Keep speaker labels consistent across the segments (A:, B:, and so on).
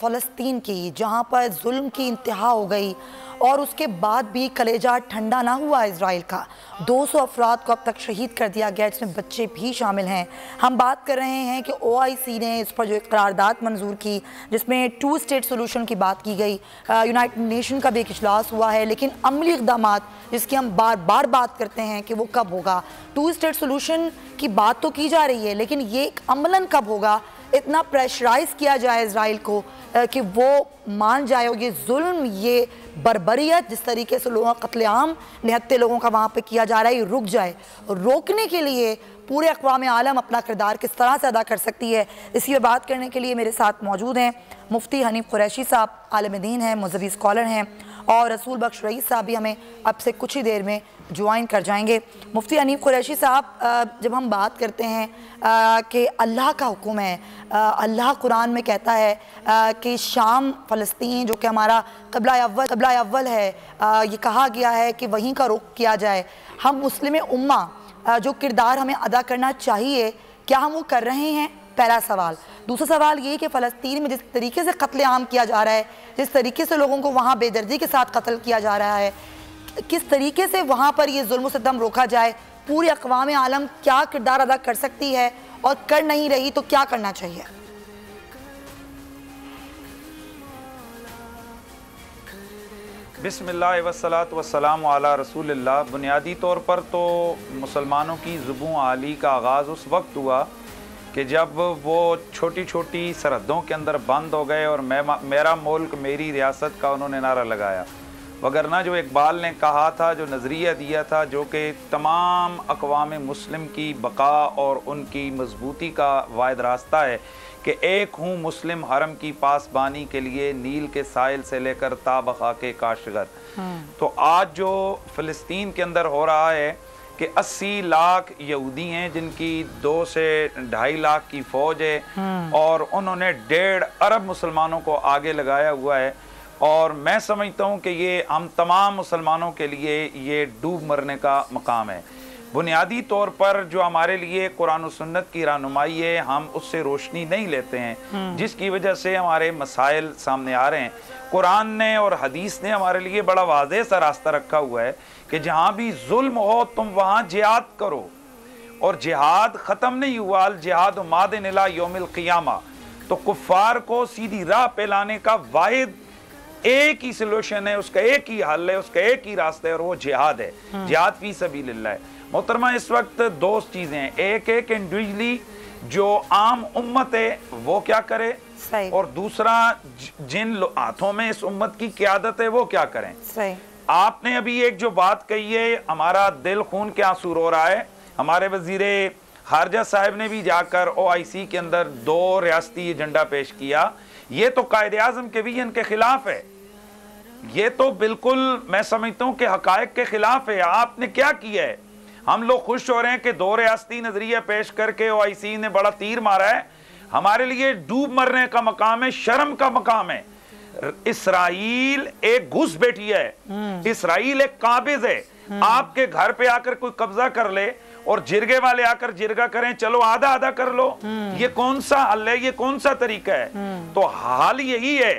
A: फ़लस्तीन की, जहाँ पर जुल्म की इंतहा हो गई और उसके बाद भी कलेजा ठंडा ना हुआ इजराइल का। 200 अफराद को अब तक शहीद कर दिया गया, जिसमें बच्चे भी शामिल हैं। हम बात कर रहे हैं कि OIC ने इस पर जो एक करारदाद मंजूर की, जिसमें 2 स्टेट सोल्यूशन की बात की गई। यूनाइटेड नेशन का भी एक इजलास हुआ है, लेकिन अमली इक़दाम जिसकी हम बार बार बात करते हैं कि वो कब होगा। 2 स्टेट सोल्यूशन की बात तो की जा रही है, लेकिन ये अमलन कब होगा? इतना प्रेशराइज किया जाए इजराइल को कि वो मान जाए, और ये जुल्म, ये बर्बरियत, जिस तरीके से लोगों का कत्लेआम निहत्ते लोगों का वहाँ पे किया जा रहा है, ये रुक जाए। रोकने के लिए पूरे अक़वाम आलम अपना किरदार किस तरह से अदा कर सकती है, इसी पर बात करने के लिए मेरे साथ मौजूद हैं मुफ्ती हनीफ कुरैशी साहब, आलिम दीन हैं, मज़हबी स्कॉलर हैं, और रसूल बख्श रईस साहब भी हमें अब से कुछ ही देर में ज्वाइन कर जाएंगे। मुफ्ती हनीफ कुरैशी साहब, जब हम बात करते हैं कि अल्लाह का हुक्म है, अल्लाह कुरान में कहता है कि शाम फ़लस्तीन जो कि हमारा क़िबला अव्वल है, ये कहा गया है कि वहीं का रुख किया जाए। हम मुस्लिम उम्मा जो किरदार हमें अदा करना चाहिए, क्या हम वो कर रहे हैं? पहला सवाल। दूसरा सवाल ये कि फ़लस्तीन में जिस तरीके से कत्लेआम किया जा रहा है, जिस तरीके से लोगों को वहाँ बेदर्दी के साथ कत्ल किया जा रहा है, किस तरीके से वहाँ पर ये जुल्म सितम रोका जाए? पूरी अक़वाम आलम क्या किरदार अदा कर सकती है, और कर नहीं रही तो क्या करना चाहिए?
B: बिस्मिल्लाह वस्सलातु वस्सलामु अला रसूलिल्लाह। बुनियादी तौर पर तो मुसलमानों की ज़ुबून आली का आगाज़ उस वक्त हुआ कि जब वो छोटी छोटी सरहदों के अंदर बंद हो गए और मेरा मुल्क मेरी रियासत का उन्होंने नारा लगाया। वगरना जो इकबाल ने कहा था, जो नज़रिया दिया था, जो कि तमाम अक़वाम मुस्लिम की बका और उनकी मजबूती का वाहिद रास्ता है कि एक हूँ मुस्लिम हरम की पासबानी के लिए, नील के साहिल से लेकर ताबखा के काशगर। तो आज जो फ़लस्तीन के अंदर हो रहा है कि 80 लाख यहूदी हैं, जिनकी 2 से 2.5 लाख की फ़ौज है, और उन्होंने 1.5 अरब मुसलमानों को आगे लगाया हुआ है। और मैं समझता हूँ कि ये हम तमाम मुसलमानों के लिए ये डूब मरने का मकाम है। बुनियादी तौर पर जो हमारे लिए कुरान और सुन्नत की रहनुमाई है, हम उससे रोशनी नहीं लेते हैं, जिसकी वजह से हमारे मसाइल सामने आ रहे हैं। कुरान ने और हदीस ने हमारे लिए बड़ा वाज़ेह सा रास्ता रखा हुआ है कि जहाँ भी जुल्म हो तुम वहाँ जिहाद करो, और जिहाद ख़त्म नहीं हुआ, जिहाद मादिन इला यौमिल क़ियामा। तो कुफ़ार को सीधी राह पे लाने का वाहिद एक ही सलूशन है, उसका एक ही हल है, उसका एक ही रास्ता है, और वो जिहाद है। जिहाद फी सबीलिल्लाह है। मोहतरमा, इस वक्त 2 चीज़ें हैं। एक इंडिविजुअली जो आम उम्मत है वो क्या करे, और दूसरा जिन हाथों में इस उम्मत की क़यादत है वो क्या करें। सही। आपने अभी एक जो बात कही है, हमारा दिल खून के आंसू रो रहा है। हमारे वज़ीर खारजा साहब ने भी जाकर OIC के अंदर 2 रियासती एजेंडा पेश किया। ये तो कायदे आज़म के विजन के खिलाफ है, ये तो बिल्कुल मैं समझता हूँ कि हकायक के खिलाफ है। आपने क्या किया है? हम लोग खुश हो रहे हैं कि 2 रियासती नजरिया पेश करके OIC ने बड़ा तीर मारा है। हमारे लिए डूब मरने का मकाम है, शर्म का मकाम है। इसराइल एक घुस बैठी है, इसराइल एक काबिज है। आपके घर पे आकर कोई कब्जा कर ले और जिरगे वाले आकर जिरगा करें, चलो आधा आधा कर लो, ये कौन सा हल है, ये कौन सा तरीका है? तो हाल यही है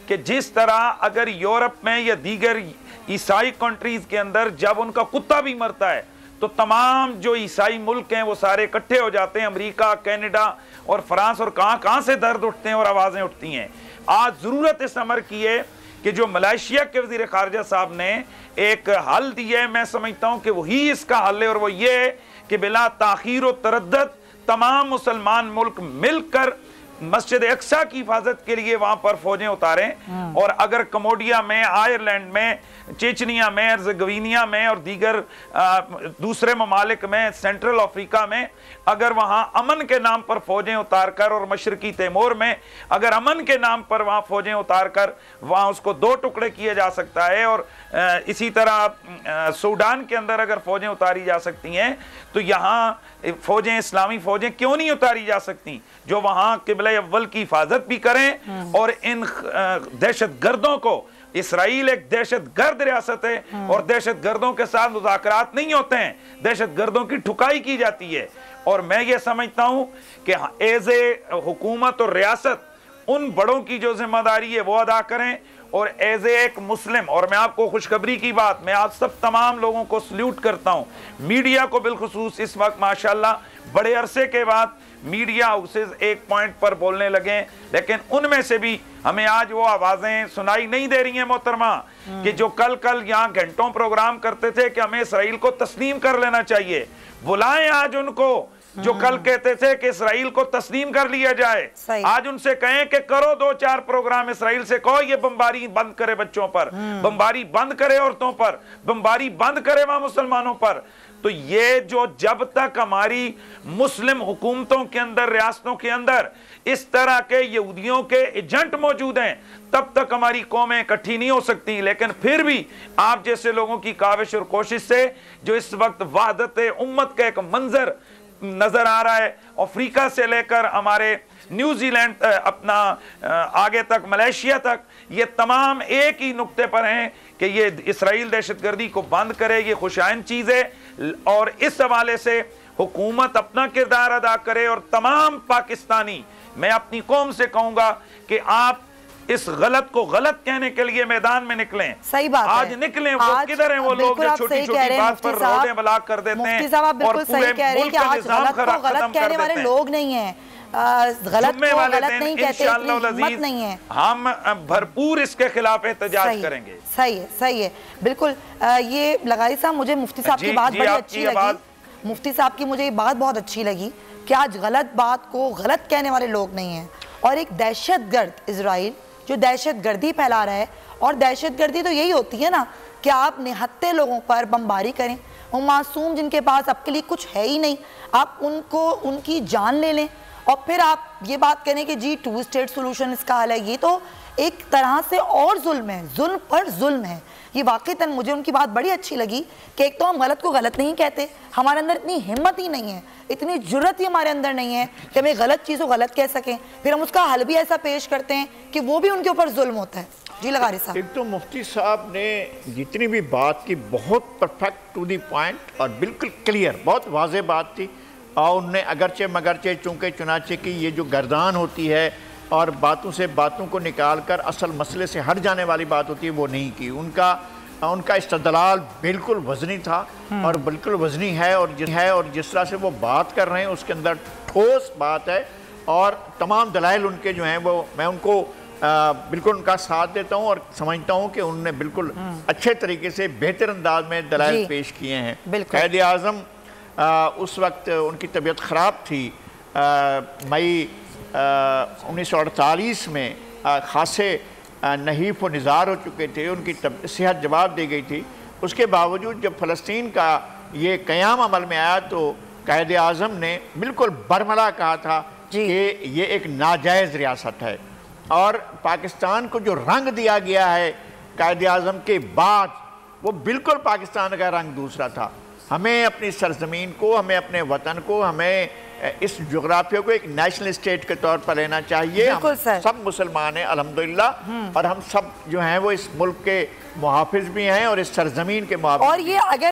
B: कि जिस तरह अगर यूरोप में या दीगर ईसाई कंट्रीज के अंदर जब उनका कुत्ता भी मरता है तो तमाम जो ईसाई मुल्क हैं वो सारे इकट्ठे हो जाते हैं, अमेरिका, कनाडा और फ्रांस, और कहां कहां से दर्द उठते हैं और आवाजें उठती हैं। आज जरूरत इस अमर की है कि जो मलेशिया के वजीर खारजा साहब ने एक हल दिया है, मैं समझता हूं कि वही इसका हल है, और वो ये है कि बिला ताखीर व तरद्दुद तमाम मुसलमान मुल्क मिलकर मस्जिद अक्सा की हिफाजत के लिए वहां पर फौजें उतारें। और अगर कमोडिया में, आयरलैंड में, चेचनिया में, अर्ज़गवीनिया में और दीगर दूसरे ममालिक में, सेंट्रल अफ्रीका में, अगर वहां अमन के नाम पर फौजें उतार कर, और मशरकी तैमूर में अगर अमन के नाम पर वहां फौजें उतार कर वहां उसको 2 टुकड़े किया जा सकता है, और इसी तरह सूडान के अंदर अगर फौजें उतारी जा सकती हैं, तो यहाँ फौजें, इस्लामी फौजें क्यों नहीं उतारी जा सकती, जो वहां क़िबला अव्वल की हिफाजत भी करें, और इन दहशत गर्दों को, इसराइल एक दहशत गर्द रियासत है और दहशत गर्दों के साथ मुज़ाकरात नहीं होते हैं, दहशत गर्दों की ठुकाई की जाती है। और मैं ये समझता हूं कि एज ए हुकूमत और रियासत उन बड़ों की जो जिम्मेदारी है वो अदा करें, और एज एक मुस्लिम, और मैं आपको खुशखबरी की बात, मैं आज सब तमाम लोगों को सल्यूट करता हूँ, मीडिया को बिलखुसूस इस वक्त माशाल्लाह बड़े अरसे के बाद मीडिया हाउसेज एक पॉइंट पर बोलने लगे, लेकिन उनमें से भी हमें आज वो आवाजें सुनाई नहीं दे रही हैं मोहतरमा, कि जो कल यहाँ घंटों प्रोग्राम करते थे कि हमें इसराइल को तस्लीम कर लेना चाहिए। बुलाएं आज उनको जो कल कहते थे कि इसराइल को तस्लीम कर लिया जाए। आज उनसे कहें कि करो 2-4 प्रोग्राम इसराइल से, कहो ये बमबारी बंद करे बच्चों पर, बमबारी बंद करे औरतों पर, बमबारी बंद करे वहां मुसलमानों पर। तो ये जो जब तक हमारी मुस्लिम हुकूमतों के अंदर, रियासतों के अंदर इस तरह के यहूदियों के एजेंट मौजूद हैं, तब तक हमारी कौमें इकट्ठी नहीं हो सकती। लेकिन फिर भी आप जैसे लोगों की काविश और कोशिश से जो इस वक्त वहदत उम्मत का एक मंजर नजर आ रहा है, अफ्रीका से लेकर हमारे न्यूजीलैंड अपना आगे तक मलेशिया तक, ये तमाम एक ही नुक्ते पर हैं कि ये इसराइल दहशतगर्दी को बंद करे, ये खुशाइन चीज़ है। और इस हवाले से हुकूमत अपना किरदार अदा करे, और तमाम पाकिस्तानी, मैं अपनी कौम से कहूँगा कि आप इस गलत को गलत कहने के लिए मैदान में निकलें।
A: सही बात
B: आज
A: है।
B: निकलें। वो किधर हैं वो लोग जो छोटी छोटी बात पर रोडें ब्लॉक कर देते हैं,
A: मुफ्ती साहब आप बिल्कुल सही कह रहे हैं कि आज गलत को गलत कहने वाले लोग नहीं हैं, गलत को गलत नहीं कहते, इतनी हिम्मत नहीं है।
B: हम भरपूर इसके खिलाफ एहतजाज करेंगे।
A: सही है, सही है, बिल्कुल। ये लगारी साहब, मुझे मुफ्ती साहब की बात बड़ी अच्छी लगी। मुफ्ती साहब की मुझे ये बात बहुत अच्छी लगी कि आज गलत बात को गलत कहने वाले लोग नहीं हैं, और एक दहशतगर्द इजराइल जो दहशतगर्दी फैला रहा है, और दहशतगर्दी तो यही होती है ना कि आप निहत्ते लोगों पर बमबारी करें, वो मासूम जिनके पास आपके लिए कुछ है ही नहीं, आप उनको उनकी जान ले लें, और फिर आप ये बात करें कि जी 2 स्टेट सोल्यूशन इसका हल है। ये तो एक तरह से और जुल्म है, जुल्म पर जुल्म है। ये वाकईतन मुझे उनकी बात बड़ी अच्छी लगी कि एक तो हम गलत को गलत नहीं कहते, हमारे अंदर इतनी हिम्मत ही नहीं है, इतनी जुर्रत ही हमारे अंदर नहीं है कि हमें गलत चीज़ को गलत कह सकें, फिर हम उसका हल भी ऐसा पेश करते हैं कि वो भी उनके ऊपर जुल्म होता है। जी लगारी साहब।
C: एक तो मुफ्ती साहब ने जितनी भी बात की बहुत परफेक्ट टू दी पॉइंट और बिल्कुल क्लियर, बहुत वाज़ेह बात थी, और उनने अगरचे मगरचे चूँके चुनाचे की ये जो गर्दान होती है और बातों से बातों को निकाल कर असल मसले से हट जाने वाली बात होती है, वो नहीं की। उनका इस्तदलाल बिल्कुल वज़नी था और बिल्कुल वज़नी है, और जिस तरह से वो बात कर रहे हैं उसके अंदर ठोस बात है, और तमाम दलाइल उनके जो हैं वो मैं उनको बिल्कुल उनका साथ देता हूँ, और समझता हूँ कि उन्होंने बिल्कुल अच्छे तरीके से बेहतर अंदाज में दलाइल पेश किए हैं। क़ायद आज़म उस वक्त उनकी तबीयत ख़राब थी, मई 1948 में खासे नहीफ व निज़ार हो चुके थे, उनकी सेहत जवाब दे गई थी। उसके बावजूद जब फ़लस्तीन का ये क़याम अमल में आया तो क़ायद आज़म ने बिल्कुल बरमला कहा था कि ये एक नाजायज़ रियासत है, और पाकिस्तान को जो रंग दिया गया है क़ायद आज़म के बाद, वो बिल्कुल पाकिस्तान का रंग दूसरा था। हमें अपनी सरजमीन को, हमें अपने वतन को, हमें इस जोग्राफिया को एक नेशनल स्टेट के तौर पर लेना चाहिए। हम सब मुसलमान हैं अल्हम्दुलिल्लाह, और हम सब जो हैं वो इस मुल्क के मुहाफिज भी हैं और इस सरजमीन के मुहाफिज।
A: और ये अगर